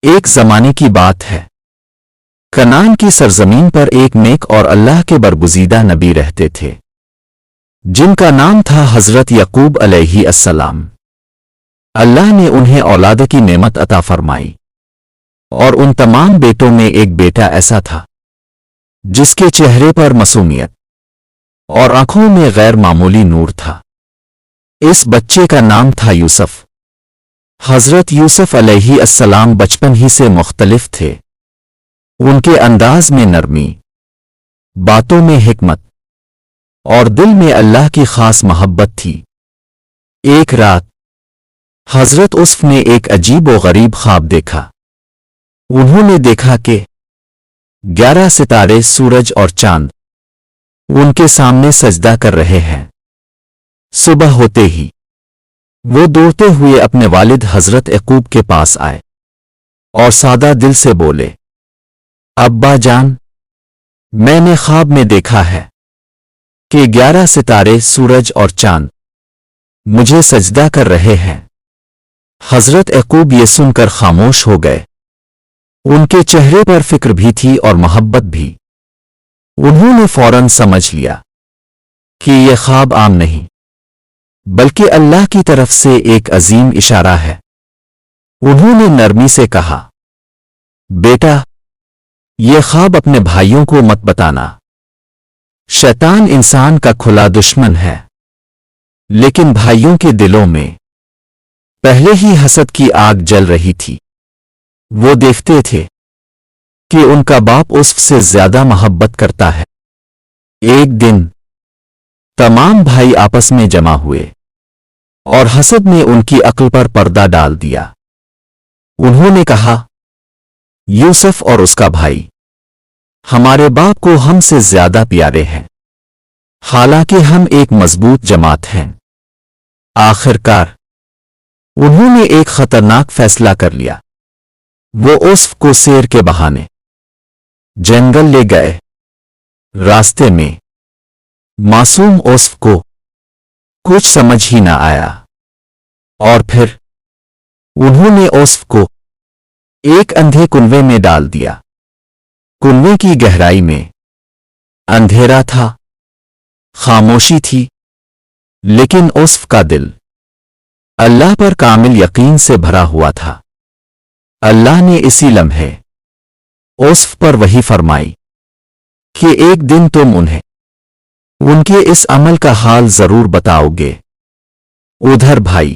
ایک زمانے کی بات ہے، کنعان کی سرزمین پر ایک نیک اور اللہ کے برگزیدہ نبی رہتے تھے جن کا نام تھا حضرت یعقوب علیہ السلام۔ اللہ نے انہیں اولاد کی نعمت عطا فرمائی، اور ان تمام بیٹوں میں ایک بیٹا ایسا تھا جس کے چہرے پر معصومیت اور آنکھوں میں غیر معمولی نور تھا۔ اس بچے کا نام تھا یوسف۔ حضرت یوسف علیہ السلام بچپن ہی سے مختلف تھے۔ ان کے انداز میں نرمی، باتوں میں حکمت اور دل میں اللہ کی خاص محبت تھی۔ ایک رات حضرت یوسف نے ایک عجیب و غریب خواب دیکھا۔ انہوں نے دیکھا کہ 11 ستارے، سورج اور چاند ان کے سامنے سجدہ کر رہے ہیں۔ صبح ہوتے ہی وہ دوڑتے ہوئے اپنے والد حضرت یعقوب کے پاس آئے اور سادہ دل سے بولے، ابا جان، میں نے خواب میں دیکھا ہے کہ 11 ستارے، سورج اور چاند مجھے سجدہ کر رہے ہیں۔ حضرت یعقوب یہ سن کر خاموش ہو گئے۔ ان کے چہرے پر فکر بھی تھی اور محبت بھی۔ انہوں نے فوراً سمجھ لیا کہ یہ خواب عام نہیں بلکہ اللہ کی طرف سے ایک عظیم اشارہ ہے۔ انہوں نے نرمی سے کہا، بیٹا، یہ خواب اپنے بھائیوں کو مت بتانا۔ شیطان انسان کا کھلا دشمن ہے، لیکن بھائیوں کے دلوں میں پہلے ہی حسد کی آگ جل رہی تھی۔ وہ دیکھتے تھے کہ ان کا باپ یوسف سے زیادہ محبت کرتا ہے۔ ایک دن تمام بھائی آپس میں جمع ہوئے اور حسد نے ان کی عقل پر پردہ ڈال دیا۔ انہوں نے کہا، یوسف اور اس کا بھائی ہمارے باپ کو ہم سے زیادہ پیارے ہیں، حالانکہ ہم ایک مضبوط جماعت ہیں۔ آخر کار انہوں نے ایک خطرناک فیصلہ کر لیا۔ وہ یوسف کو سیر کے بہانے جنگل لے گئے۔ راستے میں معصوم یوسف کو کچھ سمجھ ہی نہ آیا، اور پھر انہوں نے یوسف کو ایک اندھے کنویں میں ڈال دیا۔ کنویں کی گہرائی میں اندھیرا تھا، خاموشی تھی، لیکن یوسف کا دل اللہ پر کامل یقین سے بھرا ہوا تھا۔ اللہ نے اسی لمحے یوسف پر وحی فرمائی کہ ایک دن تم انہیں ان کے اس عمل کا حال ضرور بتاؤ گے۔ ادھر بھائی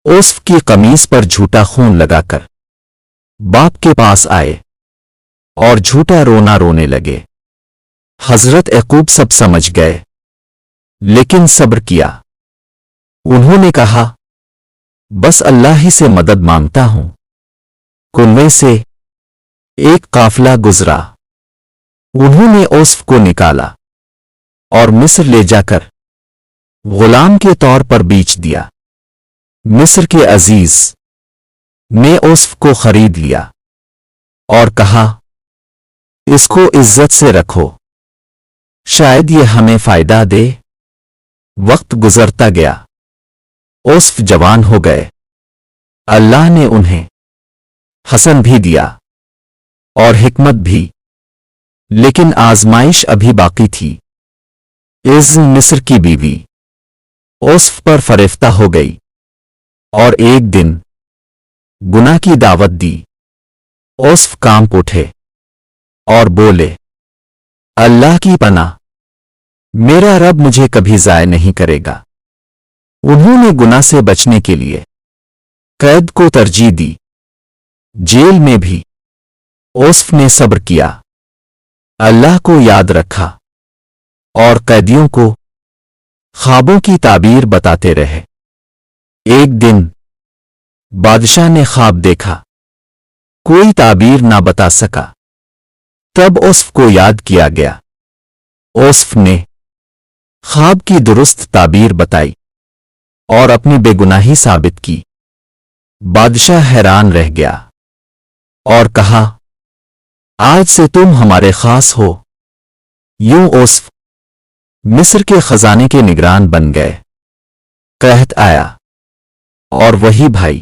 یوسف کی قمیص پر جھوٹا خون لگا کر باپ کے پاس آئے اور جھوٹا رونا رونے لگے۔ حضرت یعقوب سب سمجھ گئے، لیکن صبر کیا۔ انہوں نے کہا، بس اللہ ہی سے مدد مانگتا ہوں۔ کنویں سے ایک قافلہ گزرا۔ انہوں نے یوسف کو نکالا اور مصر لے جا کر غلام کے طور پر بیچ دیا۔ مصر کے عزیز نے یوسف کو خرید لیا اور کہا، اس کو عزت سے رکھو، شاید یہ ہمیں فائدہ دے۔ وقت گزرتا گیا، یوسف جوان ہو گئے۔ اللہ نے انہیں حسن بھی دیا اور حکمت بھی، لیکن آزمائش ابھی باقی تھی۔ عز مصر کی بیوی یوسف پر فریفتہ ہو گئی اور ایک دن گناہ کی دعوت دی۔ یوسف کانپ اٹھے اور بولے، اللہ کی پناہ، میرا رب مجھے کبھی ضائع نہیں کرے گا۔ انہوں نے گناہ سے بچنے کے لیے قید کو ترجیح دی۔ جیل میں بھی یوسف نے صبر کیا، اللہ کو یاد رکھا اور قیدیوں کو خوابوں کی تعبیر بتاتے رہے۔ ایک دن بادشاہ نے خواب دیکھا، کوئی تعبیر نہ بتا سکا۔ تب یوسف کو یاد کیا گیا۔ یوسف نے خواب کی درست تعبیر بتائی اور اپنی بے گناہی ثابت کی۔ بادشاہ حیران رہ گیا اور کہا، آج سے تم ہمارے خاص ہو۔ یوں یوسف مصر کے خزانے کے نگران بن گئے۔ قحط آیا اور وہی بھائی